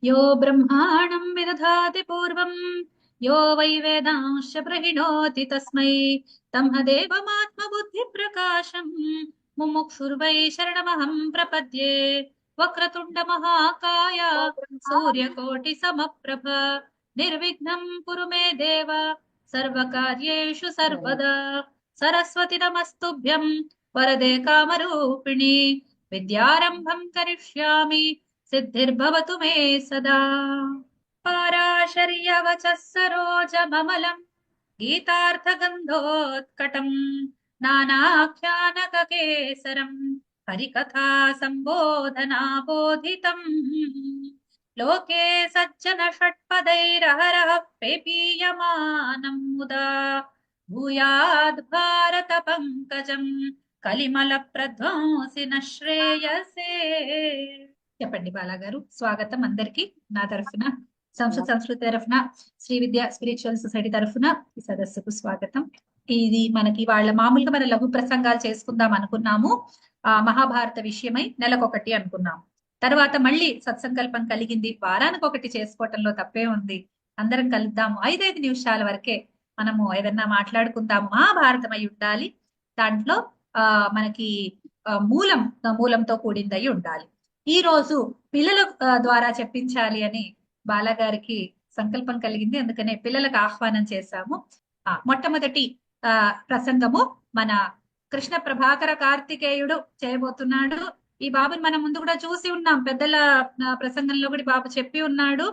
यो ब्रह्माणं विदधाति पूर्वं यो वै वेदांश्च प्रहिणोति तस्मै तमदेवमात्मबुद्धिप्रकाशम् मुमुक्षुर्वै शरणमहं प्रपद्ये। वक्रतुण्डमहाकाय सूर्यकोटिसमप्रभ निर्विघ्नं कुरु मे देव सर्वकार्येषु सर्वदा। सरस्वती नमस्तुभ्यं वरदे कामरूपिणि विद्यारम्भं करिष्यामि सिद्धिर्भवतु मे सदा। पाराशर्यवचः सरोजममलम् गीतार्थगन्धोत्कटम् नानाख्यानककेसरम् हरिकथा सम्बोधनाबोधितम् लोके सज्जन षट्पदैरहरः पेपीयमानम् मुदा भूयाद् भारत పంకజం కలిమల ప్రధ్వంసిన శ్రేయసే. చెప్పండి బాలాగారు. స్వాగతం అందరికి నా తరఫున, సంస్కృతి తరఫున, శ్రీ విద్య స్పిరిచువల్ సొసైటీ తరఫున ఈ సదస్సుకు స్వాగతం. ఇది మనకి వాళ్ళ మామూలుగా మన లఘు ప్రసంగాలు చేసుకుందాం అనుకున్నాము. మహాభారత విషయమై నెలకొకటి అనుకున్నాము. తర్వాత మళ్ళీ సత్సంకల్పం కలిగింది, వారానికి ఒకటి చేసుకోవటంలో తప్పే ఉంది. అందరం కలుద్దాము. 5 నిమిషాల వరకే మనము ఏదన్నా మాట్లాడుకుందాము. మహాభారతం అయి ఉండాలి. దాంట్లో మనకి మూలంతో కూడిందై ఉండాలి. ఈ రోజు పిల్లల ద్వారా చెప్పించాలి అని బాలగారికి సంకల్పం కలిగింది. అందుకనే పిల్లలకు ఆహ్వానం చేశాము. మొట్టమొదటి ప్రసంగము మన కృష్ణ ప్రభాకర కార్తికేయుడు చేయబోతున్నాడు. ఈ బాబుని మనం ముందు కూడా చూసి ఉన్నాం. పెద్దల ప్రసంగంలో కూడా బాబు చెప్పి ఉన్నాడు.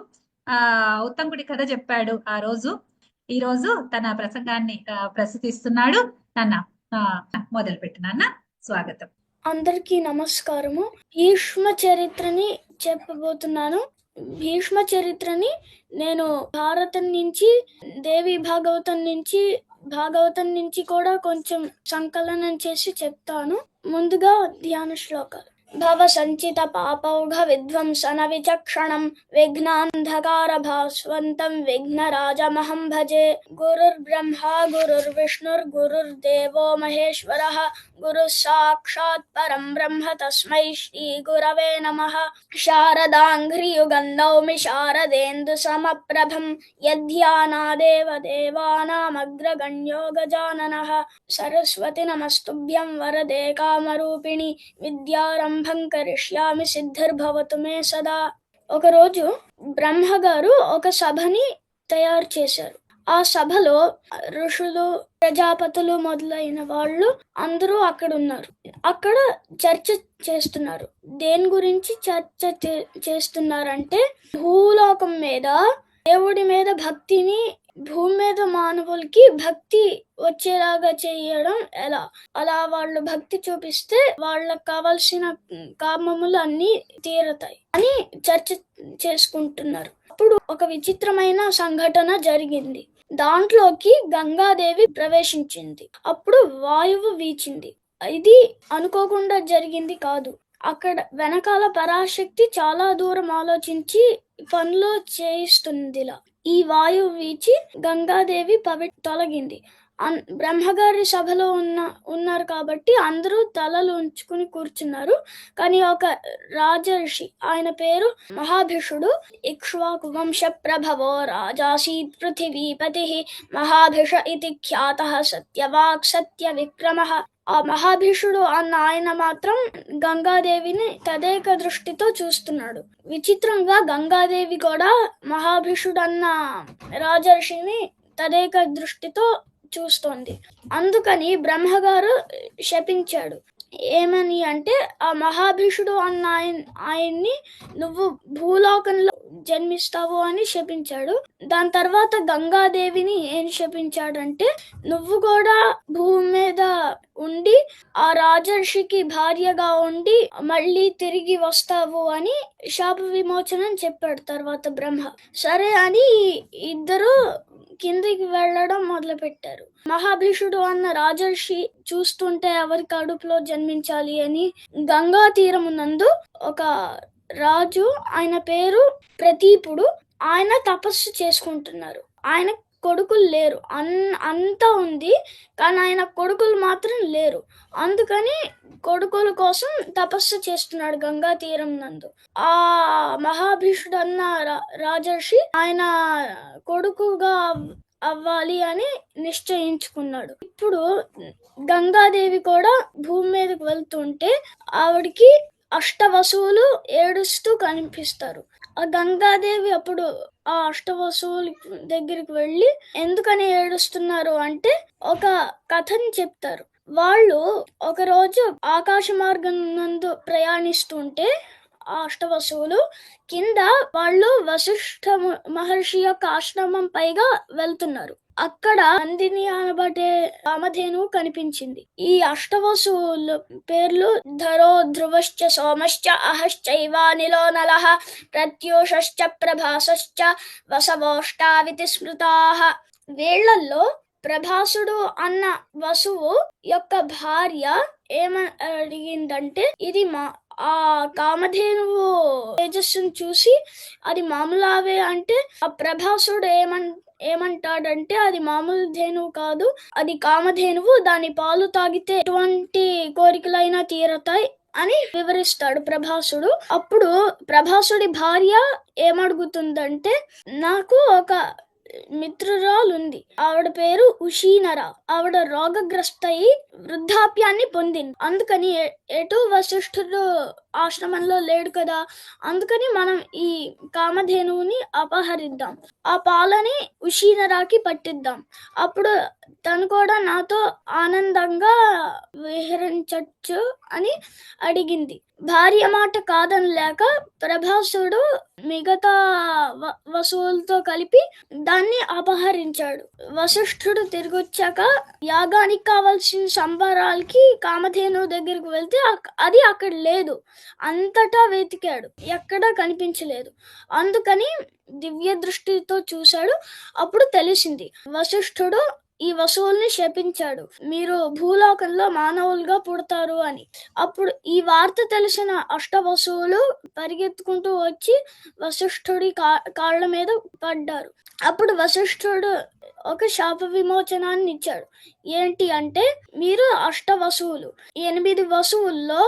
ఉత్తముడి కథ చెప్పాడు ఆ రోజు. ఈ రోజు తన ప్రసంగాన్ని ప్రస్తుతిస్తున్నాడు. నాన్న మొదలు పెట్టు నాన్న. స్వాగతం. అందరికీ నమస్కారము. భీష్మ చరిత్రని చెప్పబోతున్నాను. భీష్మ చరిత్రని నేను భారతం నుంచి, దేవి భాగవతం నుంచి కూడా కొంచెం సంకలనం చేసి చెప్తాను. ముందుగా ధ్యాన శ్లోకాలు. భవ సంచిత పాపౌఘ విధ్వంసన విచక్షణం విఘ్నాంధకార భాస్వంతం విఘ్నరాజమహం భజే. గురుర్బ్రహ్మా గురుర్విష్ణుర్ గురుర్దేవో మహేశ్వరః గురుః సాక్షాత్ పరం బ్రహ్మ తస్మై శ్రీ గురవే నమః. శారదాంఘ్రియుగం నౌమి శారదేందు సమప్రభం యధ్యానాదేవ దేవానామగ్రగణ్యో గజాననః. సరస్వతి నమస్తుభ్యం వరదే కామరూపిణి విద్యారంభం కరిష్యామి సిద్ధిర్భవతు మే సదా. ఒకరోజు బ్రహ్మగారు ఒక సభని తయారు చేశారు. ఆ సభలో ఋషులు, ప్రజాపతులు మొదలైన వాళ్ళు అందరూ అక్కడ ఉన్నారు. అక్కడ చర్చ చేస్తున్నారు. దేని గురించి చర్చ చేస్తున్నారంటే, భూలోకం మీద దేవుడి మీద భక్తిని, భూమి మీద మానవులకి భక్తి వచ్చేలాగా చేయడం ఎలా, అలా వాళ్ళు భక్తి చూపిస్తే వాళ్ళకి కావాల్సిన కామములు అన్ని తీరతాయి అని చర్చ చేసుకుంటున్నారు. అప్పుడు ఒక విచిత్రమైన సంఘటన జరిగింది. దాంట్లోకి గంగాదేవి ప్రవేశించింది. అప్పుడు వాయువు వీచింది. ఇది అనుకోకుండా జరిగింది కాదు. అక్కడ వెనకాల పరాశక్తి చాలా దూరం ఆలోచించి పనులు చేయిస్తుందిలా. ఈ వాయువు వీచి గంగాదేవి తొలగింది. బ్రహ్మగారి సభలో ఉన్నారు కాబట్టి అందరూ తలలు ఉంచుకుని కూర్చున్నారు. కానీ ఒక రాజర్షి, ఆయన పేరు మహాభిషుడు, ఇక్ష్వాకు వంశ ప్రభవో రాజాసీత్ పృథివీపతి మహాభిష ఇతి ఖ్యాతః సత్యవాక్ సత్య విక్రమః. ఆ మహాభిషుడు అన్న ఆయన మాత్రం గంగాదేవిని తదేక దృష్టితో చూస్తున్నాడు. విచిత్రంగా గంగాదేవి కూడా మహాభిషుడు అన్న రాజర్షిని తదేక దృష్టితో చూస్తోంది. అందుకని బ్రహ్మగారు శపించాడు. ఏమని అంటే, ఆ మహాభిషుడు అన్న ఆయన్ని నువ్వు భూలోకంలో జన్మిస్తావు అని శపించాడు. దాని తర్వాత గంగాదేవిని ఏం శపించాడంటే, నువ్వు కూడా భూమి మీద ఉండి ఆ రాజర్షికి భార్యగా ఉండి మళ్ళీ తిరిగి వస్తావు అని శాప విమోచనం చెప్పాడు తర్వాత బ్రహ్మ. సరే అని ఇద్దరు కిందికి వెళ్ళడం మొదలు పెట్టారు. మహాభిషుడు అన్న రాజర్షి చూస్తుంటే ఎవరి కడుపులో జన్మించాలి అని గంగా తీరమునందు ఒక రాజు, ఆయన పేరు ప్రతీపుడు, ఆయన తపస్సు చేసుకుంటున్నారు. ఆయన కొడుకులు లేరు. అంతా ఉంది, కానీ ఆయన కొడుకులు మాత్రం లేరు. అందుకని కొడుకుల కోసం తపస్సు చేస్తున్నాడు గంగా తీరం నందు. ఆ మహాభీషుడు అన్న రాజర్షి ఆయన కొడుకుగా అవ్వాలి అని నిశ్చయించుకున్నాడు. ఇప్పుడు గంగాదేవి కూడా భూమి మీదకి వెళ్తుంటే ఆవిడికి అష్టవసువులు ఏడుస్తూ కనిపిస్తారు. ఆ గంగాదేవి అప్పుడు ఆ అష్టవసువుల దగ్గరికి వెళ్ళి ఎందుకని ఏడుస్తున్నారు అంటే ఒక కథని చెప్తారు. వాళ్ళు ఒకరోజు ఆకాశ మార్గం నందు ప్రయాణిస్తుంటే ఆ అష్టవసువులు కింద వాళ్ళు వశిష్ఠ మహర్షి యొక్క ఆశ్రమం పైగా వెళ్తున్నారు. అక్కడ నందిని అనబడే కామధేనువు కనిపించింది. ఈ అష్టవసువుల పేర్లు ధరో ధ్రువశ్చ సోమశ్చ అహశ్చైవానిలో నలః ప్రత్యూషశ్చ ప్రభాసశ్చ వసవోష్టావితి స్మృతాః. వీళ్లలో ప్రభాసుడు అన్న వసువు యొక్క భార్య ఏమడిగిందంటే ఇది ఆ కామధేనువు తేజస్సును చూసి అది మామూలు ఆవే అంటే ఆ ప్రభాసుడు ఏమంటాడంటే అది మామూలు ధేనువు కాదు, అది కామధేనువు, దాని పాలు తాగితే ఎటువంటి కోరికలైనా తీరతాయి అని వివరిస్తాడు ప్రభాసుడు. అప్పుడు ప్రభాసుడి భార్య ఏమడుగుతుందంటే నాకు ఒక మిత్రురాలుంది, ఆవిడ పేరు ఉషీనర. ఆవిడ రోగగ్రస్త అయి వృద్ధాప్యాన్ని పొందింది. అందుకని ఎటు వశిష్ఠుడు ఆశ్రమంలో లేడు కదా, అందుకని మనం ఈ కామధేనువుని అపహరిద్దాం, ఆ పాలని ఉషీనరాకి పట్టిద్దాం, అప్పుడు తను కూడా నాతో ఆనందంగా విహరించచ్చు అని అడిగింది. భార్య మాట కాదనలేక ప్రభాసుడు మిగతా వసువులతో కలిపి దాన్ని అపహరించాడు. వశిష్ఠుడు తిరిగొచ్చాక యాగానికి కావాల్సిన సంబరాలకి కామధేను దగ్గరికి వెళ్తే అది అక్కడ లేదు. అంతటా వెతికాడు, ఎక్కడా కనిపించలేదు. అందుకని దివ్య దృష్టితో చూశాడు. అప్పుడు తెలిసింది వశిష్ఠుడు ఈ వసువుల్ని శపించాడు, మీరు భూలోకంలో మానవులుగా పుడతారు అని. అప్పుడు ఈ వార్త తెలిసిన అష్టవసువులు పరిగెత్తుకుంటూ వచ్చి వశిష్ఠుడి కాళ్ళ మీద పడ్డారు. అప్పుడు వశిష్ఠుడు ఒక శాప విమోచనాన్ని ఇచ్చాడు. ఏంటి అంటే మీరు అష్టవసువులు, 8 వసువుల్లో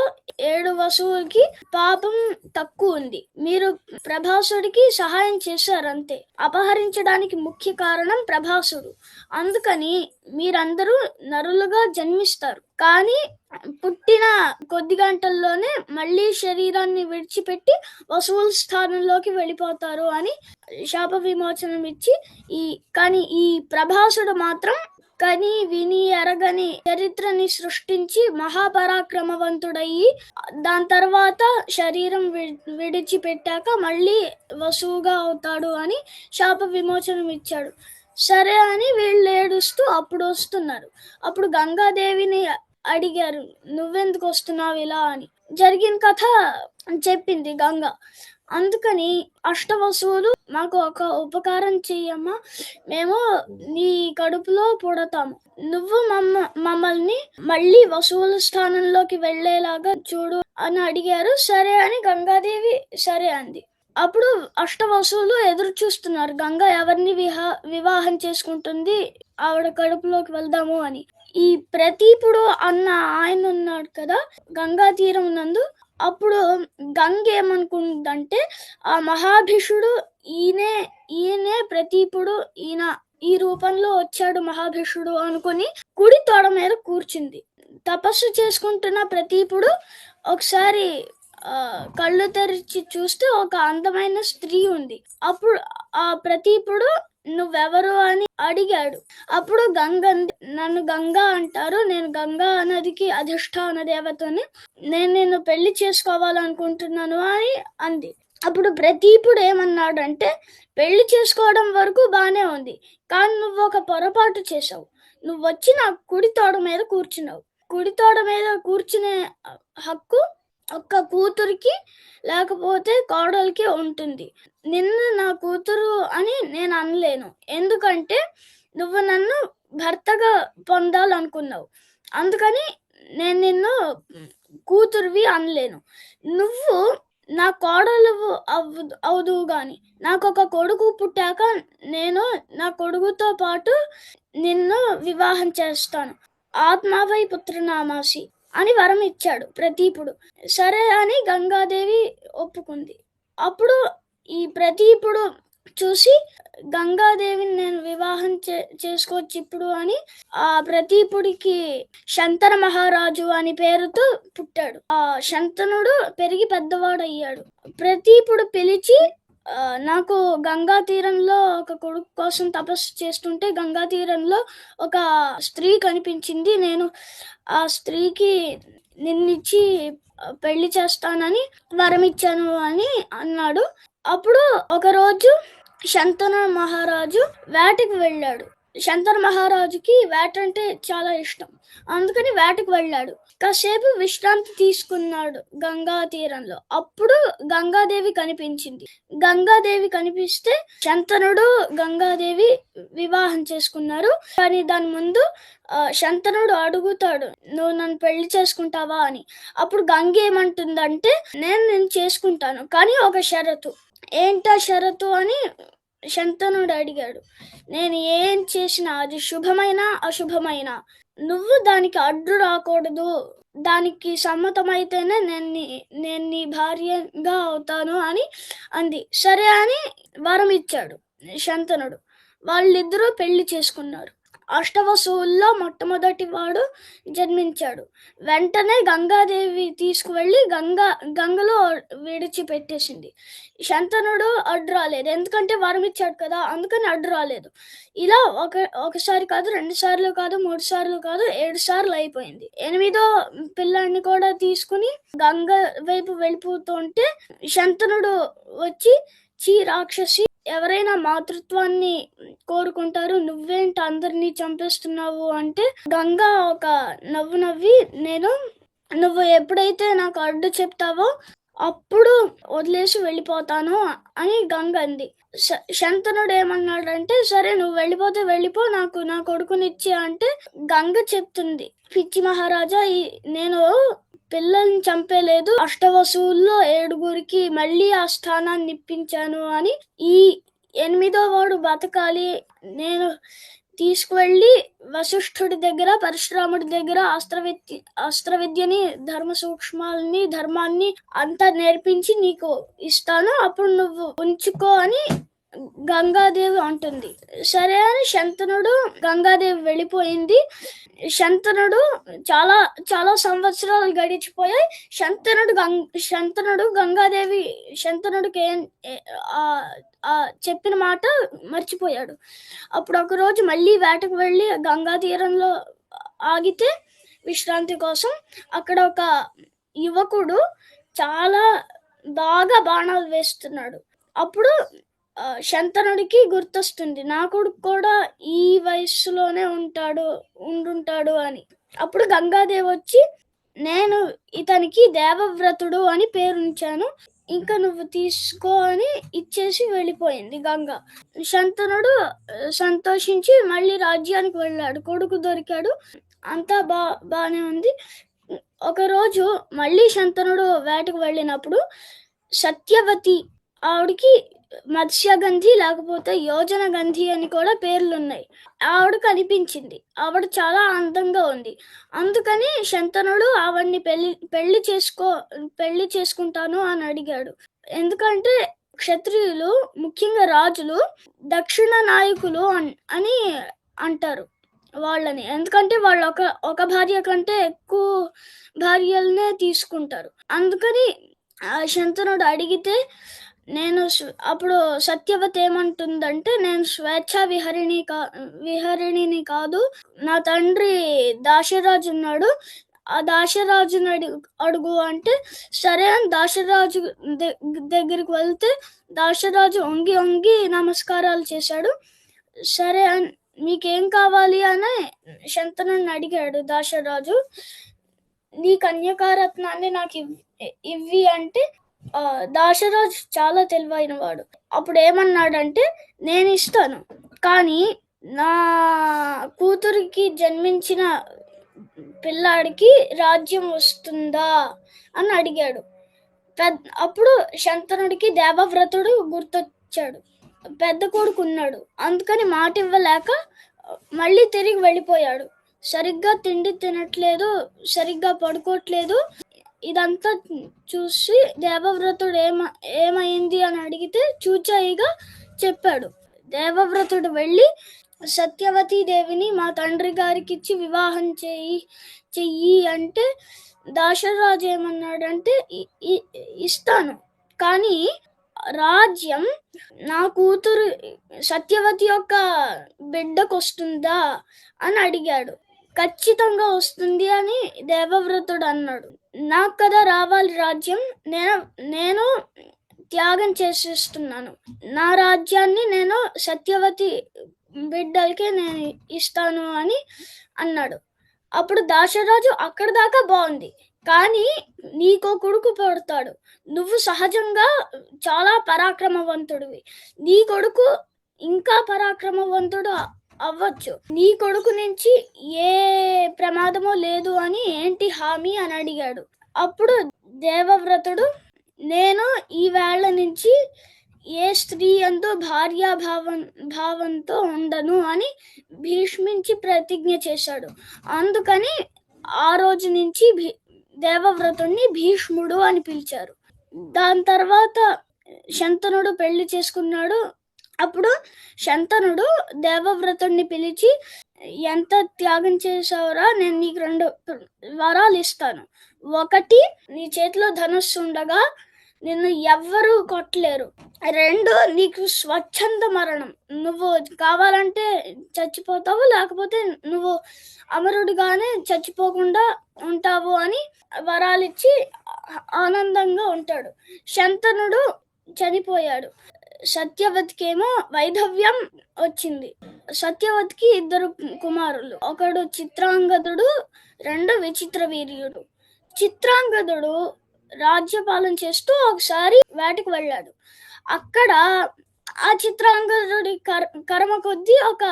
7 వసువులకి పాపం తక్కువ ఉంది, మీరు ప్రభాసుడికి సహాయం చేశారంతే. అపహరించడానికి ముఖ్య కారణం ప్రభాసుడు. అందుకని మీరందరూ నరులుగా జన్మిస్తారు, కానీ పుట్టిన కొద్ది గంటల్లోనే మళ్ళీ శరీరాన్ని విడిచిపెట్టి వసువుల స్థానంలోకి వెళ్ళిపోతారు అని శాప విమోచనం ఇచ్చి కానీ ఈ ప్రభాసుడు మాత్రం కని విని ఎరగని చరిత్రని సృష్టించి మహాపరాక్రమవంతుడయ్యి దాని తర్వాత శరీరం విడిచిపెట్టాక మళ్ళీ వసువుగా అవుతాడు అని శాప విమోచనం ఇచ్చాడు. సరే అని వీళ్ళు ఏడుస్తూ అప్పుడు వస్తున్నారు. అప్పుడు గంగాదేవిని అడిగారు, నువ్వెందుకు వస్తున్నావు ఇలా అని. జరిగిన కథ చెప్పింది గంగ. అందుకని అష్టవసువులు మాకు ఒక ఉపకారం చెయ్యమ్మా, మేము నీ కడుపులో పుడతాము, నువ్వు మమ్మల్ని మళ్ళీ వసువుల స్థానంలోకి వెళ్లేలాగా చూడు అని అడిగారు. సరే అని గంగాదేవి సరే అంది. అప్పుడు అష్టవసువులు ఎదురు చూస్తున్నారు, గంగ ఎవరిని వివాహం చేసుకుంటుంది, ఆవిడ కడుపులోకి వెళ్దాము అని. ఈ ప్రతీపుడు అన్న ఆయన ఉన్నాడు కదా గంగా తీరం నందు. అప్పుడు గంగ ఏమనుకుందంటే ఆ మహాభిషుడు ఈయనే ప్రతీపుడు, ఈయన ఈ రూపంలో వచ్చాడు మహాభిషుడు అనుకుని కుడి తోడ మీద కూర్చుంది. తపస్సు చేసుకుంటున్న ప్రతీపుడు ఒకసారి కళ్ళు తెరిచి చూస్తే ఒక అందమైన స్త్రీ ఉంది. అప్పుడు ఆ ప్రతీపుడు నువ్వెవరు అని అడిగాడు. అప్పుడు నన్ను గంగా అంటారు, నేను గంగా నదికి అధిష్టాన దేవతని, నేను నిన్ను పెళ్లి చేసుకోవాలనుకుంటున్నాను అని అంది. అప్పుడు ప్రతీపుడు ఏమన్నాడంటే పెళ్లి చేసుకోవడం వరకు బానే ఉంది, కానీ నువ్వు ఒక పొరపాటు చేసావు, నువ్వు వచ్చి నా కుడి తోడ మీద కూర్చున్నావు. కుడి తోడ మీద కూర్చునే హక్కు ఒక్క కూతురికి లేకపోతే కోడలికి ఉంటుంది. నిన్ను నా కూతురు అని నేను అనలేను, ఎందుకంటే నువ్వు నన్ను భర్తగా పొందాలనుకున్నావు, అందుకని నేను నిన్ను కూతురువి అనలేను. నువ్వు నా కోడలు అవుదువు గాని, నాకొక కొడుకు పుట్టాక నేను నా కొడుకుతో పాటు నిన్ను వివాహం చేస్తాను. ఆత్మావై పుత్రనామాసి అని వరం ఇచ్చాడు ప్రతీపుడు. సరే అని గంగాదేవి ఒప్పుకుంది. అప్పుడు ఈ ప్రతీపుడు చూసి గంగాదేవిని నేను వివాహం చేసుకోవచ్చు ఇప్పుడు అని ఆ ప్రతీపుడికి శంతన మహారాజు అని పేరుతో పుట్టాడు. ఆ శంతనుడు పెరిగి పెద్దవాడయ్యాడు. ప్రతీపుడు పిలిచి నాకు గంగా తీరంలో ఒక కొడుకు కోసం తపస్సు చేస్తుంటే గంగా తీరంలో ఒక స్త్రీ కనిపించింది. నేను ఆ స్త్రీకి నిన్నిచ్చి పెళ్లి చేస్తానని వరమిచ్చాను అని అన్నాడు. అప్పుడు ఒకరోజు శంతను మహారాజు వేటకి వెళ్ళాడు. శంతను మహారాజుకి వేట అంటే చాలా ఇష్టం. అందుకని వేటకు వెళ్ళాడు. కాసేపు విశ్రాంతి తీసుకున్నాడు గంగా తీరంలో. అప్పుడు గంగాదేవి కనిపించింది. గంగాదేవి కనిపిస్తే శంతనుడు గంగాదేవి వివాహం చేసుకున్నారు. కానీ దాని ముందు శంతనుడు అడుగుతాడు, నువ్వు నన్ను పెళ్లి చేసుకుంటావా అని. అప్పుడు గంగ ఏమంటుందంటే, నేను చేసుకుంటాను, కానీ ఒక షరతు. ఏంటా షరతు అని శంతనుడు అడిగాడు. నేను ఏం చేసినా అది శుభమైనా అశుభమైనా నువ్వు దానికి అడ్డు రాకూడదు. దానికి సమ్మతమైతేనే నేను నీ భార్యగా అవుతాను అని అంది. సరే అని వరం ఇచ్చాడు శంతనుడు. వాళ్ళిద్దరూ పెళ్లి చేసుకున్నారు. అష్టవసువుల్లో మొట్టమొదటి వాడు జన్మించాడు. వెంటనే గంగాదేవి తీసుకువెళ్ళి గంగలో విడిచిపెట్టేసింది. శంతనుడు అడ్డు రాలేదు, ఎందుకంటే వరం ఇచ్చాడు కదా, అందుకని అడ్డు రాలేదు. ఇలా ఒకసారి కాదు, 2 సార్లు కాదు, 3 సార్లు కాదు, 7 సార్లు అయిపోయింది. 8వ పిల్లాన్ని కూడా తీసుకుని గంగ వైపు వెళ్ళిపోతుంటే శంతనుడు వచ్చి, చీ రాక్షసి, ఎవరైనా మాతృత్వాన్ని కోరుకుంటారు, నువ్వేంటి అందరినీ చంపేస్తున్నావు అంటే గంగా ఒక నవ్వు నవ్వి, నువ్వు ఎప్పుడైతే నాకు అడ్డు చెప్తావో అప్పుడు వదిలేసి వెళ్ళిపోతాను అని గంగ అంది. శంతనుడు ఏమన్నాడంటే, సరే నువ్వు వెళ్ళిపోతే వెళ్ళిపో, నాకు నా కొడుకునిచ్చి అంటే గంగ చెప్తుంది, పిచ్చి మహారాజా, నేను పిల్లల్ని చంపేలేదు, అష్టవసువుల్లో 7గురికి మళ్ళీ ఆ స్థానాన్ని ఇప్పించాను అని. ఈ 8వ వాడు బతకాలి, నేను తీసుకువెళ్ళి వశిష్ఠుడి దగ్గర, పరశురాముడి దగ్గర అస్త్ర విద్యని, ధర్మ సూక్ష్మాలని, ధర్మాన్ని అంతా నేర్పించి నీకు ఇస్తాను, అప్పుడు నువ్వు ఉంచుకో అని గంగాదేవి అంటుంది. సరే అని శంతనుడు, గంగాదేవి వెళ్ళిపోయింది. శంతనుడు చాలా చాలా సంవత్సరాలు గడిచిపోయాయి. శంతనుడు గంగాదేవి శంతనుడికి చెప్పిన మాట మర్చిపోయాడు. అప్పుడు ఒకరోజు మళ్ళీ వేటకు వెళ్ళి గంగా తీరంలో ఆగితే విశ్రాంతి కోసం అక్కడ ఒక యువకుడు చాలా బాగా బాణాలు వేస్తున్నాడు. అప్పుడు శంతనుడికి గుర్తొస్తుంది, నా కొడుకు కూడా ఈ వయస్సులోనే ఉండుంటాడు అని. అప్పుడు గంగాదేవి వచ్చి, నేను ఇతనికి దేవవ్రతుడు అని పేరుంచాను, ఇంకా నువ్వు తీసుకో అని ఇచ్చేసి వెళ్ళిపోయింది గంగ. శంతనుడు సంతోషించి మళ్ళీ రాజ్యానికి వెళ్ళాడు. కొడుకు దొరికాడు, అంతా బానే ఉంది. ఒకరోజు మళ్ళీ శంతనుడు వేటకు వెళ్ళినప్పుడు సత్యవతి, ఆవిడికి మత్స్యగంధి లేకపోతే యోజన గంధి అని కూడా పేర్లున్నాయి, ఆవిడ కనిపించింది. ఆవిడ చాలా అందంగా ఉంది. అందుకని శంతనుడు ఆవిడ్ని పెళ్లి చేసుకుంటాను అని అడిగాడు. ఎందుకంటే క్షత్రియులు, ముఖ్యంగా రాజులు, దక్షిణ నాయకులు అని అంటారు వాళ్ళని. ఎందుకంటే వాళ్ళు ఒక భార్య కంటే ఎక్కువ భార్యలనే తీసుకుంటారు. అందుకని శంతనుడు అడిగితే, అప్పుడు సత్యవతి ఏమంటుందంటే, నేను స్వేచ్ఛా విహరిణిని కాదు, నా తండ్రి దాశరాజు ఉన్నాడు, ఆ దాశరాజుని అడుగు అంటే సరే అని దాశరాజు దగ్గరికి వెళ్తే దాశరాజు వంగి నమస్కారాలు చేశాడు. సరే అని, మీకేం కావాలి అని శంతనుడిని అడిగాడు దాశరాజు. నీ కన్యకారత్నాన్ని నాకు ఇవ్వి అంటే దాశరాజు చాలా తెలివైన వాడు. అప్పుడు ఏమన్నాడంటే, నేను ఇస్తాను, కానీ నా కూతురికి జన్మించిన పిల్లాడికి రాజ్యం వస్తుందా అని అడిగాడు. అప్పుడు శంతనుడికి దేవవ్రతుడు గుర్తొచ్చాడు. పెద్ద కొడుకు ఉన్నాడు, అందుకని మాట ఇవ్వలేక మళ్ళీ తిరిగి వెళ్ళిపోయాడు. సరిగ్గా తిండి తినట్లేదు, సరిగ్గా పడుకోవట్లేదు. ఇదంతా చూసి దేవవ్రతుడు ఏమైంది అని అడిగితే చూచాయిగా చెప్పాడు. దేవవ్రతుడు వెళ్ళి సత్యవతీ దేవిని మా తండ్రి గారికి ఇచ్చి వివాహం చెయ్యి అంటే దాశరథు ఏమన్నాడంటే ఇస్తాను, కానీ రాజ్యం నా కూతురు సత్యవతి యొక్క బిడ్డకు వస్తుందా అని అడిగాడు. ఖచ్చితంగా వస్తుంది అని దేవవ్రతుడు అన్నాడు. నాకు కదా రావాలి రాజ్యం, నేను త్యాగం చేసేస్తున్నాను. నా రాజ్యాన్ని నేను సత్యవతి బిడ్డలకే నేను ఇస్తాను అని అన్నాడు. అప్పుడు దాశరథు అక్కడ దాకా బాగుంది, కానీ నీకో కొడుకు పుడతాడు, నువ్వు సహజంగా చాలా పరాక్రమవంతుడివి, నీ కొడుకు ఇంకా పరాక్రమవంతుడు అవ్వచ్చు, నీ కొడుకు నుంచి ఏ ప్రమాదమో లేదు అని ఏంటి హామీ అని అడిగాడు. అప్పుడు దేవవ్రతుడు, నేను ఈ వేళ నుంచి ఏ స్త్రీ అందు భావంతో ఉండను అని భీష్మించి ప్రతిజ్ఞ చేశాడు. అందుకని ఆ రోజు నుంచి దేవవ్రతుడిని భీష్ముడు అని పిలిచారు. దాని తర్వాత శంతనుడు పెళ్లి చేసుకున్నాడు. అప్పుడు శంతనుడు దేవవ్రతుడిని పిలిచి, ఎంత త్యాగం చేసావురా, నేను నీకు 2 వరాలు ఇస్తాను. ఒకటి, నీ చేతిలో ధనుస్సు ఉండగా నిన్ను ఎవ్వరూ కొట్టలేరు. 2, నీకు స్వచ్ఛంద మరణం, నువ్వు కావాలంటే చచ్చిపోతావు, లేకపోతే నువ్వు అమరుడిగానే చచ్చిపోకుండా ఉంటావు అని వరాలిచ్చి ఆనందంగా ఉంటాడు. శంతనుడు చనిపోయాడు. సత్యవతికేమో వైధవ్యం వచ్చింది. సత్యవతికి 2 కుమారులు, ఒకడు చిత్రాంగదుడు, 2 విచిత్రవీర్యుడు. చిత్రాంగదుడు రాజ్యపాలన చేస్తూ ఒకసారి వేటకు వెళ్ళాడు. అక్కడ ఆ చిత్రాంగదుడి కర్మ కొద్దీ ఒక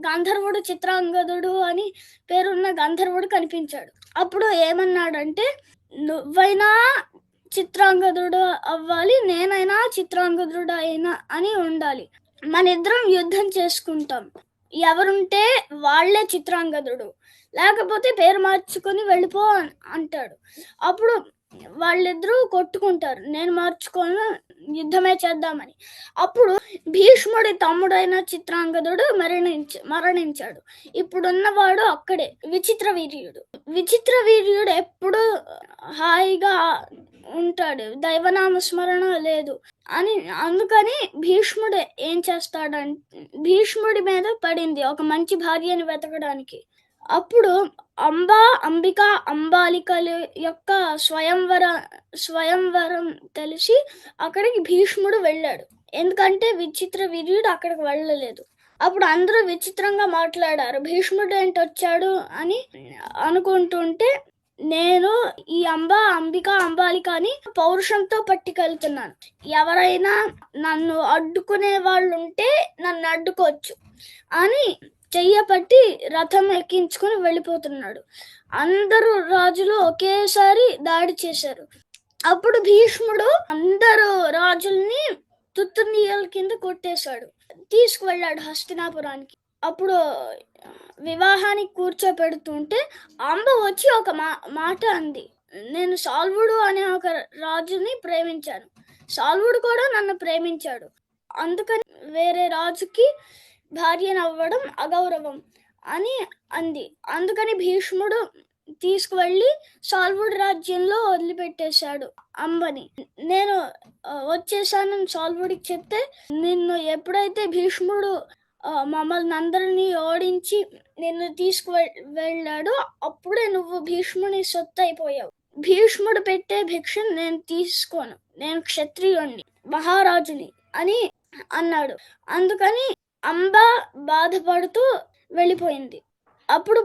గంధర్వుడు, చిత్రాంగదుడు అని పేరున్న గంధర్వుడు కనిపించాడు. అప్పుడు ఏమన్నాడంటే, నువ్వైనా చిత్రాంగదుడు అవ్వాలి, నేనైనా చిత్రాంగదుడు అయినా అని ఉండాలి, మన ఇద్దరం యుద్ధం చేసుకుంటాం, ఎవరుంటే వాళ్లే చిత్రాంగదుడు, లేకపోతే పేరు మార్చుకొని వెళ్ళిపో అంటాడు. అప్పుడు వాళ్ళిద్దరూ కొట్టుకుంటారు, నేను మార్చుకోను, యుద్ధమే చేద్దామని. అప్పుడు భీష్ముడి తమ్ముడైన చిత్రాంగదుడు మరణించాడు. ఇప్పుడున్నవాడు అక్కడే విచిత్రవీర్యుడు. విచిత్రవీర్యుడు ఎప్పుడు హాయిగా ఉంటాడు, దైవనామ స్మరణ లేదు అని. అందుకని భీష్ముడు ఏం చేస్తాడంటే, భీష్ముడి మీద పడింది ఒక మంచి భార్యని వెతకడానికి. అప్పుడు అంబిక, అంబాలికల యొక్క స్వయంవరం తెలిసి అక్కడికి భీష్ముడు వెళ్ళాడు. ఎందుకంటే విచిత్ర వీర్యుడు అక్కడికి వెళ్ళలేదు. అప్పుడు అందరూ విచిత్రంగా మాట్లాడారు, భీష్ముడు ఏంటి వచ్చాడు అని అనుకుంటుంటే, నేను ఈ అంబిక, అంబాలికని పౌరుషంతో పట్టుకెళ్తున్నాను, ఎవరైనా నన్ను అడ్డుకునే వాళ్ళు ఉంటే నన్ను అడ్డుకోవచ్చు అని చెయ్యపట్టి రథం ఎక్కించుకుని వెళ్ళిపోతున్నాడు. అందరూ రాజులు ఒకేసారి దాడి చేశారు. అప్పుడు భీష్ముడు అందరూ రాజుల్ని తుత్తునీయల కింద కొట్టేశాడు, తీసుకువెళ్ళాడు హస్తినాపురానికి. అప్పుడు వివాహానికి కూర్చోపెడుతుంటే అంబ వచ్చి ఒక మాట అంది, నేను సాల్వుడు అనే ఒక రాజుని ప్రేమించాను, సాల్వుడు కూడా నన్ను ప్రేమించాడు, అందుకని వేరే రాజుకి భార్యనవ్వడం అగౌరవం అని అంది. అందుకని భీష్ముడు తీసుకువెళ్ళి సాల్వుడి రాజ్యంలో వదిలిపెట్టేశాడు అంబని. నేను వచ్చేసాను సాల్వుడికి చెప్తే, నిన్ను ఎప్పుడైతే భీష్ముడు మమ్మల్ని అందరినీ ఓడించి నిన్ను తీసుకువెళ్ళాడు, అప్పుడే నువ్వు భీష్ముని సొత్తు అయిపోయావు. భీష్ముడు పెట్టే భిక్షను నేను తీసుకోను, నేను క్షత్రియుణ్ణి, మహారాజుని అని అన్నాడు. అందుకని అంబ బాధపడుతూ వెళ్ళిపోయింది. అప్పుడు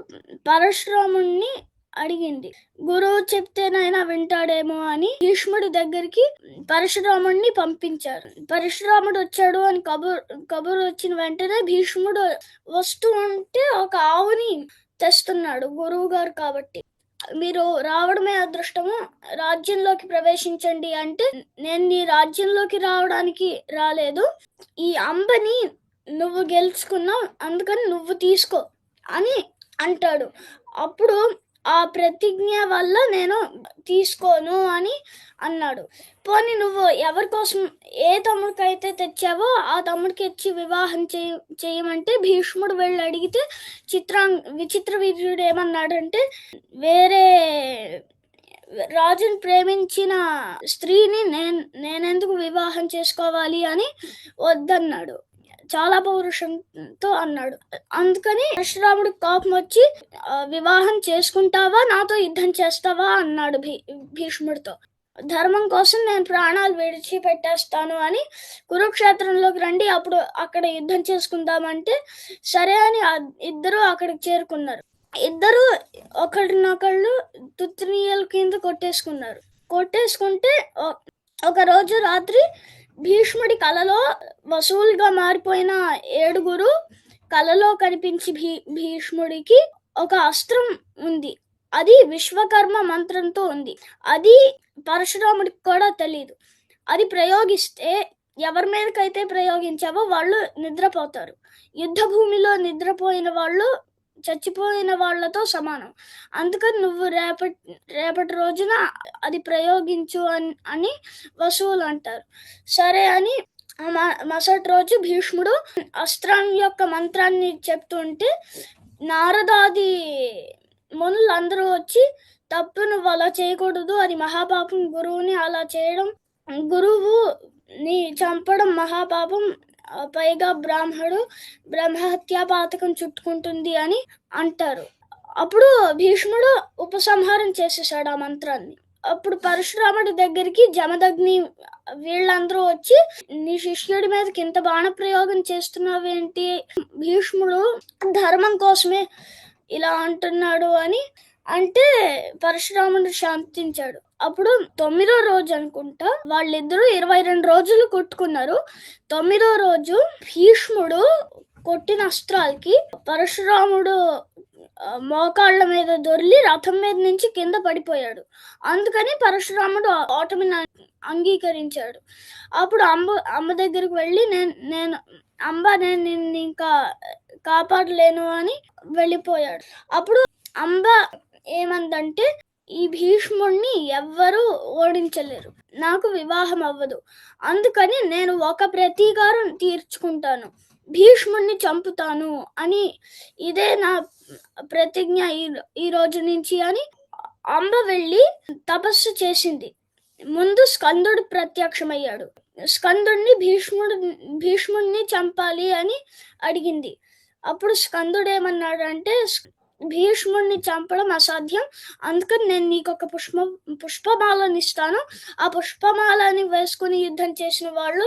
పరశురాముణ్ణి అడిగింది, గురువు చెప్తేనైనా వింటాడేమో అని భీష్ముడి దగ్గరికి పరశురాముణ్ణి పంపించారు. పరశురాముడు వచ్చాడు అని కబురు వచ్చిన వెంటనే భీష్ముడు వస్తూ ఉంటే ఒక ఆవుని తెస్తున్నాడు, గురువు గారు కాబట్టి. మీరు రావడమే అదృష్టము, రాజ్యంలోకి ప్రవేశించండి అంటే, నేను నీ రాజ్యంలోకి రావడానికి రాలేదు, ఈ అంబని నువ్వు గెలుచుకున్నావు, అందుకని నువ్వు తీసుకో అని అంటాడు. అప్పుడు ఆ ప్రతిజ్ఞ వల్ల నేను తీసుకోను అని అన్నాడు. పోనీ నువ్వు ఎవరి కోసం ఏ తమ్ముడికైతే తెచ్చావో ఆ తమ్ముడికి ఇచ్చి వివాహం చేయమంటే భీష్ముడు వెళ్ళి అడిగితే విచిత్ర వీర్యుడు ఏమన్నాడంటే, వేరే రాజుని ప్రేమించిన స్త్రీని నేనెందుకు వివాహం చేసుకోవాలి అని వద్దన్నాడు. చాలా పౌరుషంతో అన్నాడు. అందుకని పరశురాముడు కోపం వచ్చి వివాహం చేసుకుంటావా, నాతో యుద్ధం చేస్తావా అన్నాడు భీష్ముడితో. ధర్మం కోసం నేను ప్రాణాలు విడిచిపెట్టేస్తాను అని, కురుక్షేత్రంలోకి రండి, అప్పుడు అక్కడ యుద్ధం చేసుకుందామంటే సరే అని ఇద్దరు అక్కడికి చేరుకున్నారు. ఇద్దరు ఒకరినొకళ్ళు తుత్తునీయల కింద కొట్టేసుకుంటే ఒక రోజు రాత్రి భీష్ముడి కలలో వసూలుగా మారిపోయిన 7 కలలో కనిపించి భీష్ముడికి ఒక అస్త్రం ఉంది. అది విశ్వకర్మ మంత్రంతో ఉంది. అది పరశురాముడికి కూడా తెలియదు. అది ప్రయోగిస్తే ఎవరి మీదకైతే ప్రయోగించావో వాళ్ళు నిద్రపోతారు. యుద్ధ భూమిలో నిద్రపోయిన వాళ్ళు చచ్చిపోయిన వాళ్ళతో సమానం. అందుకని నువ్వు రేపటి రోజున అది ప్రయోగించు అని వసూలు అంటారు. సరే అని మరుసటి రోజు భీష్ముడు అస్త్రం యొక్క మంత్రాన్ని చెప్తుంటే నారదాది మునులందరూ వచ్చి, తప్పు, నువ్వు అలా చేయకూడదు, అది మహాపాపం, గురువుని అలా చేయడం, గురువుని చంపడం మహాపాపం, పైగా బ్రహ్మహత్యా పాతకం చుట్టుకుంటుంది అని అంటారు. అప్పుడు భీష్ముడు ఉపసంహారం చేసేసాడు ఆ మంత్రాన్ని. అప్పుడు పరశురాముడి దగ్గరికి జమదగ్ని వీళ్ళందరూ వచ్చి, నీ శిష్యుడి మీదకి ఇంత బాణ ప్రయోగం చేస్తున్నావేంటి, భీష్ముడు ధర్మం కోసమే ఇలా అంటున్నాడు అని అంటే పరశురాముడు శాంతించాడు. అప్పుడు 9వ రోజు అనుకుంటా వాళ్ళిద్దరూ 22 రోజులు కొట్టుకున్నారు. 9వ రోజు భీష్ముడు కొట్టిన అస్త్రాలకి పరశురాముడు మోకాళ్ళ మీద దొర్లి రథం మీద నుంచి కింద పడిపోయాడు. అందుకని పరశురాముడు ఓటమిని అంగీకరించాడు. అప్పుడు అమ్మ దగ్గరికి వెళ్ళి, నేను నిన్ను ఇంకా కాపాడలేను అని వెళ్ళిపోయాడు. అప్పుడు అంబ ఏమందంటే, ఈ భీష్ముడిని ఎవ్వరూ ఓడించలేరు, నాకు వివాహం అవ్వదు, అందుకని నేను ఒక ప్రతీకారం తీర్చుకుంటాను, భీష్ముడిని చంపుతాను అని, ఇదే నా ప్రతిజ్ఞ ఈ రోజు నుంచి అని అంబ వెళ్ళి తపస్సు చేసింది. ముందు స్కందుడు ప్రత్యక్షమయ్యాడు. స్కందుడిని భీష్ముడిని చంపాలి అని అడిగింది. అప్పుడు స్కందుడు ఏమన్నాడంటే, భీష్ముడిని చంపడం అసాధ్యం, అందుకని నేను నీకు ఒక పుష్పమాలని ఇస్తాను, ఆ పుష్పమాలని వేసుకుని యుద్ధం చేసిన వాళ్ళు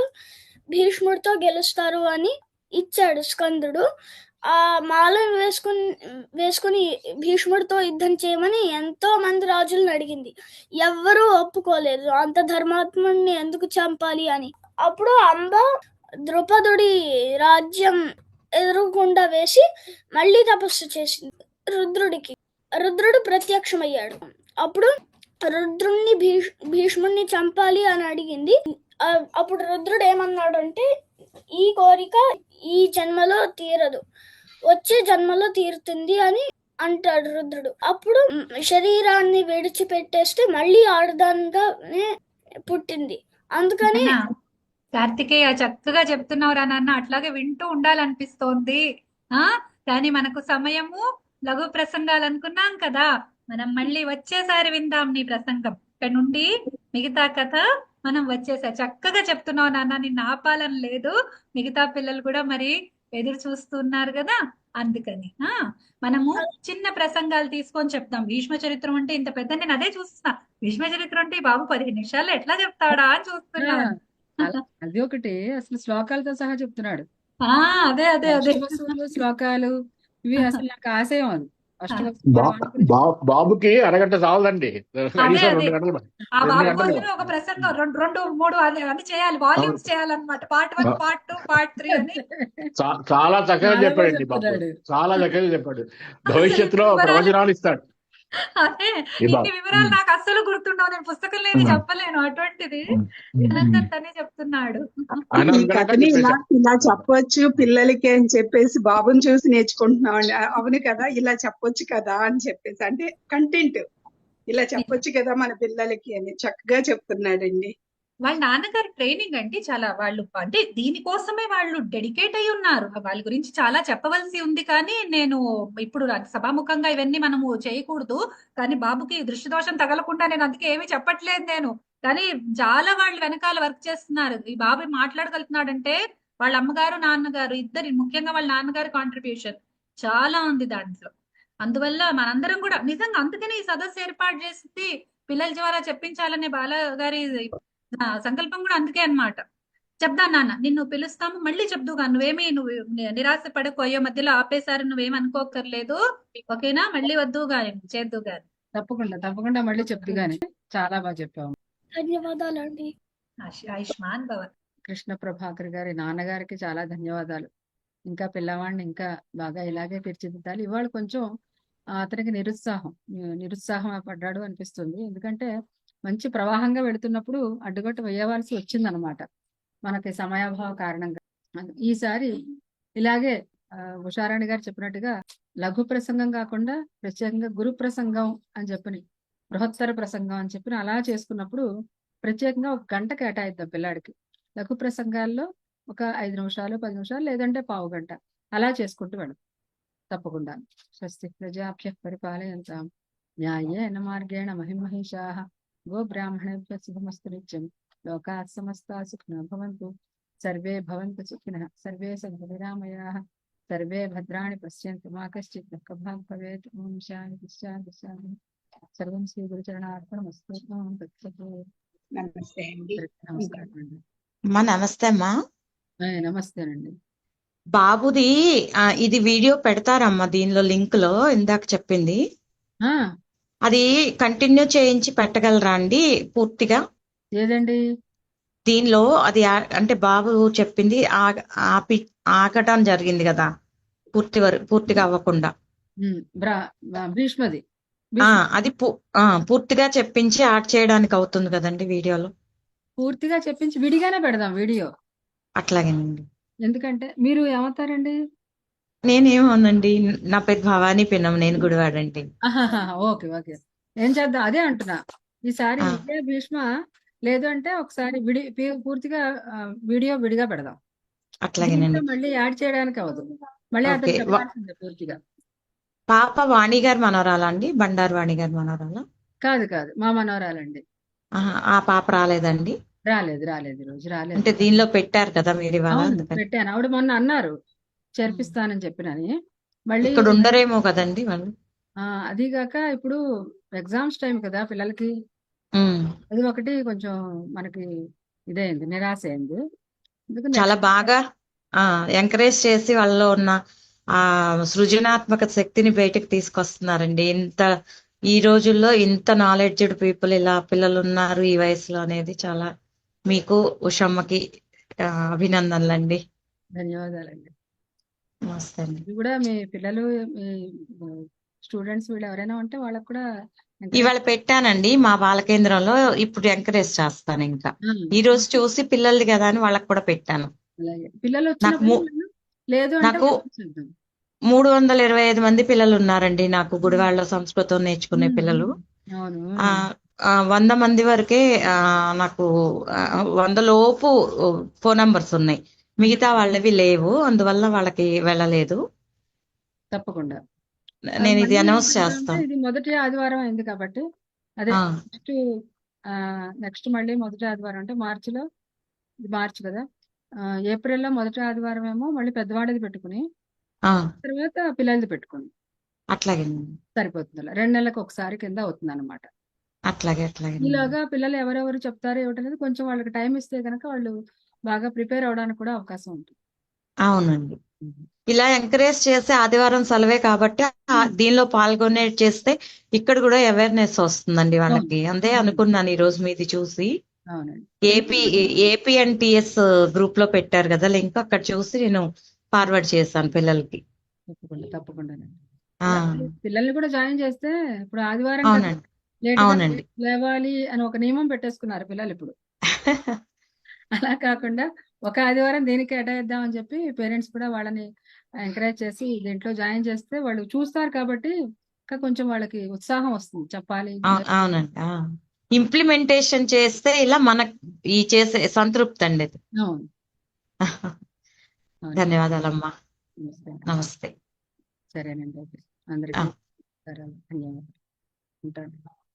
భీష్ముడితో గెలుస్తారు అని ఇచ్చాడు స్కందుడు. ఆ మాలను వేసుకుని భీష్ముడితో యుద్ధం చేయమని ఎంతో మంది రాజులను అడిగింది. ఎవ్వరూ ఒప్పుకోలేదు, అంత ధర్మాత్ముడిని ఎందుకు చంపాలి అని. అప్పుడు అంబ ద్రుపదుడి రాజ్యం ఎదురుకుండా వేసి మళ్ళీ తపస్సు చేసింది రుద్రుడు ప్రత్యక్షమయ్యాడు. అప్పుడు రుద్రుణ్ణి భీష్ముడిని చంపాలి అని అడిగింది. అప్పుడు రుద్రుడు ఏమన్నాడంటే, ఈ కోరిక ఈ జన్మలో తీరదు, వచ్చే జన్మలో తీరుతుంది అని అంటాడు రుద్రుడు. అప్పుడు శరీరాన్ని విడిచిపెట్టేస్తే మళ్ళీ ఆడదానిగానే పుట్టింది. అందుకని కార్తికేయ చక్కగా చెప్తున్నావురా నాన్న, అట్లాగే వింటూ ఉండాలనిపిస్తోంది. కానీ మనకు సమయము లఘు ప్రసంగాలు అనుకున్నాం కదా, మనం మళ్ళీ వచ్చేసారి విందాం నీ ప్రసంగం. ఇక్కడ నుండి మిగతా కథ మనం వచ్చేసారి. చక్కగా చెప్తున్నావు నాన్న, నిన్ను ఆపాలని లేదు, మిగతా పిల్లలు కూడా మరి ఎదురు చూస్తున్నారు కదా, అందుకని మనము చిన్న ప్రసంగాలు తీసుకొని చెప్తాం. భీష్మ చరిత్రం అంటే ఇంత పెద్ద, నేను అదే చూస్తున్నా, భీష్మ చరిత్రం అంటే బాబు 15 నిమిషాల్లో ఎట్లా చెప్తాడా అని చూస్తున్నాను. అది ఒకటి, అసలు శ్లోకాలతో సహా చెప్తున్నాడు. అదే అదే అదే శ్లోకాలు ఇవి అసలు నాకు ఆశయం. అది బాబుకి అరగంట చాలదండి, ఆ బాబు కోసం ఒక ప్రసంగం 2-3 అన్ని చేయాలి, వాల్యూమ్స్ చేయాలన్నమాట. పార్ట్ 1, పార్ట్ 2, పార్ట్ 3 అని. చాలా చక్కగా చెప్పాడండి బాబు, చాలా చక్కగా చెప్పాడు. భవిష్యత్తులో ప్రవచనాలు ఇస్తాడు. అదే ఏ ఇన్ని బాబు వివరాలు నాకు అస్సలు గుర్తుండవు. నేను పుస్తకంలో ఇది చెప్పలేను. అటువంటిది అనంతన్ తనే చెప్తున్నాడు. ఆయన ఈ అనుకున్నట్టే కథని ఇలా చెప్పేశారు. ఇలా చెప్పొచ్చు పిల్లలకి అని చెప్పేసి బాబుని చూసి నేర్చుకుంటున్నాం అండి. అవును కదా, ఇలా చెప్పొచ్చు కదా అని చెప్పేసి, అంటే కంటెంట్ ఇలా చెప్పొచ్చు కదా మన పిల్లలకి అని చక్కగా చెప్తున్నాడండి. వాళ్ళ నాన్నగారి ట్రైనింగ్ అండి చాలా, వాళ్ళు అంటే దీనికోసమే వాళ్ళు డెడికేట్ అయి ఉన్నారు. వాళ్ళ గురించి చాలా చెప్పవలసి ఉంది, కానీ నేను ఇప్పుడు సభాముఖంగా ఇవన్నీ మనము చేయకూడదు. కానీ బాబుకి దృష్టి దోషం తగలకుండా నేను అందుకే ఏమీ చెప్పట్లేదు నేను. కానీ చాలా వాళ్ళు వెనకాల వర్క్ చేస్తున్నారు. ఈ బాబు మాట్లాడగలుగుతున్నాడంటే వాళ్ళ అమ్మగారు నాన్నగారు ఇద్దరి, ముఖ్యంగా వాళ్ళ నాన్నగారి కాంట్రిబ్యూషన్ చాలా ఉంది దాంట్లో. అందువల్ల మనందరం కూడా నిజంగా అందుకనే ఈ సదస్సు ఏర్పాటు చేసింది, పిల్లల ద్వారా చెప్పించాలనే బాల గారి సంకల్పం కూడా అందుకే అన్నమాట. చెప్దాం నాన్న, నిన్ను పిలుస్తాము, మళ్ళీ చెప్దుగా, నువ్వేమి నువ్వు నిరాశ పడకు, అయ్యో మధ్యలో ఆపేశారు నువ్వేం అనుకోకర్లేదు, ఓకేనా, మళ్ళీ వద్దు గాని చేద్దు గాని. తప్పకుండా తప్పకుండా మళ్ళీ చెప్దు గాని. చాలా బాగా చెప్పావు. ధన్యవాదాలండి. ఆయుష్మాన్ భవ. కృష్ణ ప్రభాకర్ గారి నాన్నగారికి చాలా ధన్యవాదాలు. ఇంకా పిల్లవాడిని ఇంకా బాగా ఇలాగే తీర్చిదిద్దాలి. ఇవాళ కొంచెం అతనికి నిరుత్సాహం పడ్డాడు అనిపిస్తుంది. ఎందుకంటే మంచి ప్రవాహంగా వెళుతున్నప్పుడు అడ్డుకట్ట వేయవలసి వచ్చిందనమాట, మనకి సమయాభావ కారణంగా. ఈసారి ఇలాగే ఉషారాణి గారు చెప్పినట్టుగా లఘు ప్రసంగం కాకుండా ప్రత్యేకంగా గురు ప్రసంగం అని చెప్పని, బృహత్తర ప్రసంగం అని చెప్పి అలా చేసుకున్నప్పుడు ప్రత్యేకంగా 1 గంట కేటాయిద్దాం పిల్లాడికి. లఘు ప్రసంగాల్లో ఒక 5 నిమిషాలు 10 నిమిషాలు లేదంటే పావు గంట అలా చేసుకుంటూ వెళదాం తప్పకుండా. స్వస్తి ప్రజాభ్యః పరిపాలయంతాం న్యాయేన మార్గేణ మహిమహేషాః గోబ్రాహ్మణేభ్యः శుభమస్తు నిత్యం. లోకాః సమస్తాః సుఖినో భవంతు. సర్వే భవంతు సుఖినః. సర్వే సంతు నిరామయాః. సర్వే భద్రాణి పశ్యంతు. మా కశ్చిత్ దుఃఖభాగ్ భవేత్. ఓం శాంతి శాంతి శాంతి. సర్వం శ్రీ గురుచరణార్పణమస్తు. ఓం తత్సత్. నమస్తే అండి. నమస్కారం అండి. అమ్మా నమస్తే అమ్మా. నమస్తేనండి. బాబుది ఇది వీడియో పెడతారమ్మా దీనిలో లింక్ లో, ఇందాక చెప్పింది ఆ అది కంటిన్యూ చేయించి పెట్టగలరా అండి పూర్తిగా? ఏదండి? దీనిలో అది అంటే బాబు చెప్పింది ఆగటం జరిగింది కదా, పూర్తిగా అవ్వకుండా. భీష్మది అది పూర్తిగా చెప్పించి యాడ్ చేయడానికి అవుతుంది కదండి వీడియోలో? పూర్తిగా చెప్పించి విడిగానే పెడదాం వీడియో. అట్లాగేనండి. ఎందుకంటే మీరు ఏమవుతారండి? నేనేమోనండి, నా పేరు భవానీ పిన్నం, నేను గుడివాడండి. ఓకే ఓకే, ఏం చేద్దాం అదే అంటున్నా. ఈసారి ఇదే భీష్మ, లేదు అంటే ఒకసారి పూర్తిగా వీడియో విడిగా పెడదాం. అట్లాగేనండి. మళ్ళీ యాడ్ చేయడానికి అవదు, మళ్ళీ అతను చెప్పాల్సిందే పూర్తిగా. పాప వాణి గారి మనవరాలా అండి? బండారు వాణి గారి మనవరాలా? కాదు కాదు, మా మనవరాలండి. ఆ పాప రాలేదండి? రాలేదు రోజు రాలేదు. అంటే దీనిలో పెట్టారు కదా మీరు ఇవాళ? పెట్టాను, ఆవిడ మొన్న అన్నారు చేర్పిస్తానని చెప్పినని. మళ్ళీ ఇక్కడ ఉండరేమో కదండి వాళ్ళు. అదిగాక ఇప్పుడు ఎగ్జామ్స్ టైం కదా పిల్లలకి, అది ఒకటి కొంచెం మనకి ఇదైంది, నిరాశ అయింది. చాలా బాగా ఎంకరేజ్ చేసి వాళ్ళలో ఉన్న ఆ సృజనాత్మక శక్తిని బయటకు తీసుకొస్తున్నారండి. ఈ రోజుల్లో ఇంత నాలెడ్జ్డ్ పీపుల్ ఇలా పిల్లలు ఉన్నారు ఈ వయసులో అనేది చాలా, మీకు ఉషమ్మకి అభినందనలండి. ధన్యవాదాలండి. నమస్తే అండి. ఇది కూడా మీ పిల్లలు, మీ స్టూడెంట్స్ వీళ్ళు ఎవరైనా ఉంటే వాళ్ళకు కూడా ఇవాళ పెట్టానండి మా బాల కేంద్రంలో. ఇప్పుడు ఎంకరేజ్ చేస్తాను, ఇంకా ఈ రోజు చూసి పిల్లలది కదా అని వాళ్ళకి కూడా పెట్టాను. పిల్లలు నాకు 325 మంది పిల్లలు ఉన్నారండి నాకు గుడివాడలో సంస్కృతం నేర్చుకునే పిల్లలు. 100 మంది వరకే నాకు 100 లోపు ఫోన్ నంబర్స్ ఉన్నాయి, మిగతా వాళ్ళవి లేవు, అందువల్ల వాళ్ళకి వెళ్ళలేదు. తప్పకుండా నేను ఇది అనౌన్స్ చేస్తాను. ఇది మొదటి ఆదివారం అయింది కాబట్టి అదే నెక్స్ట్ మళ్ళీ మొదటి ఆదివారం అంటే మార్చి కదా, ఏప్రిల్లో మొదటి ఆదివారం ఏమో మళ్ళీ పెద్దవాడిది పెట్టుకుని తర్వాత పిల్లలది పెట్టుకుని అట్లాగే సరిపోతుంది. 2 నెలలకు ఒకసారి కింద అవుతుంది అనమాట. అట్లాగే ఈలోగా పిల్లలు ఎవరెవరు చెప్తారో ఏమిటనేది కొంచెం వాళ్ళకి టైం ఇస్తే కనుక వాళ్ళు బాగా ప్రిపేర్ అవడానికి కూడా అవకాశం ఉంటుంది. అవునండి, ఇలా ఎంకరేజ్ చేస్తే ఆదివారం సెలవే కాబట్టి దీనిలో పాల్గొనే చేస్తే ఇక్కడ కూడా అవేర్నెస్ వస్తుందండి వాళ్ళకి. అంతే అనుకున్నాను ఈ రోజు మీది చూసి. ఏపీఎన్టీఎస్ గ్రూప్ లో పెట్టారు కదా లింక్, అక్కడ చూసి నేను ఫార్వర్డ్ చేశాను పిల్లలకి. తప్పకుండా ఆ, పిల్లల్ని కూడా జాయిన్ చేస్తే ఇప్పుడు ఆదివారం కదా అవునండి లేటుగా అవునండి లేవాలి అని ఒక నియమం పెట్టేసుకున్నారు పిల్లలు ఇప్పుడు. అలా కాకుండా ఒక ఆదివారం దీనికి కేటాయిద్దాం అని చెప్పి పేరెంట్స్ కూడా వాళ్ళని ఎంకరేజ్ చేసి దీంట్లో జాయిన్ చేస్తే వాళ్ళు చూస్తారు కాబట్టి ఇంకా కొంచెం వాళ్ళకి ఉత్సాహం వస్తుంది చెప్పాలి. అవునండి ఇంప్లిమెంటేషన్ చేస్తే ఇలా మనకు ఈ చేసే సంతృప్తి అండి ఇది. అవును అవును. ధన్యవాదాలమ్మా. నమస్తే. నమస్తే. సరేనండి. అందరికీ ధన్యవాదాలు. ఉంటాను.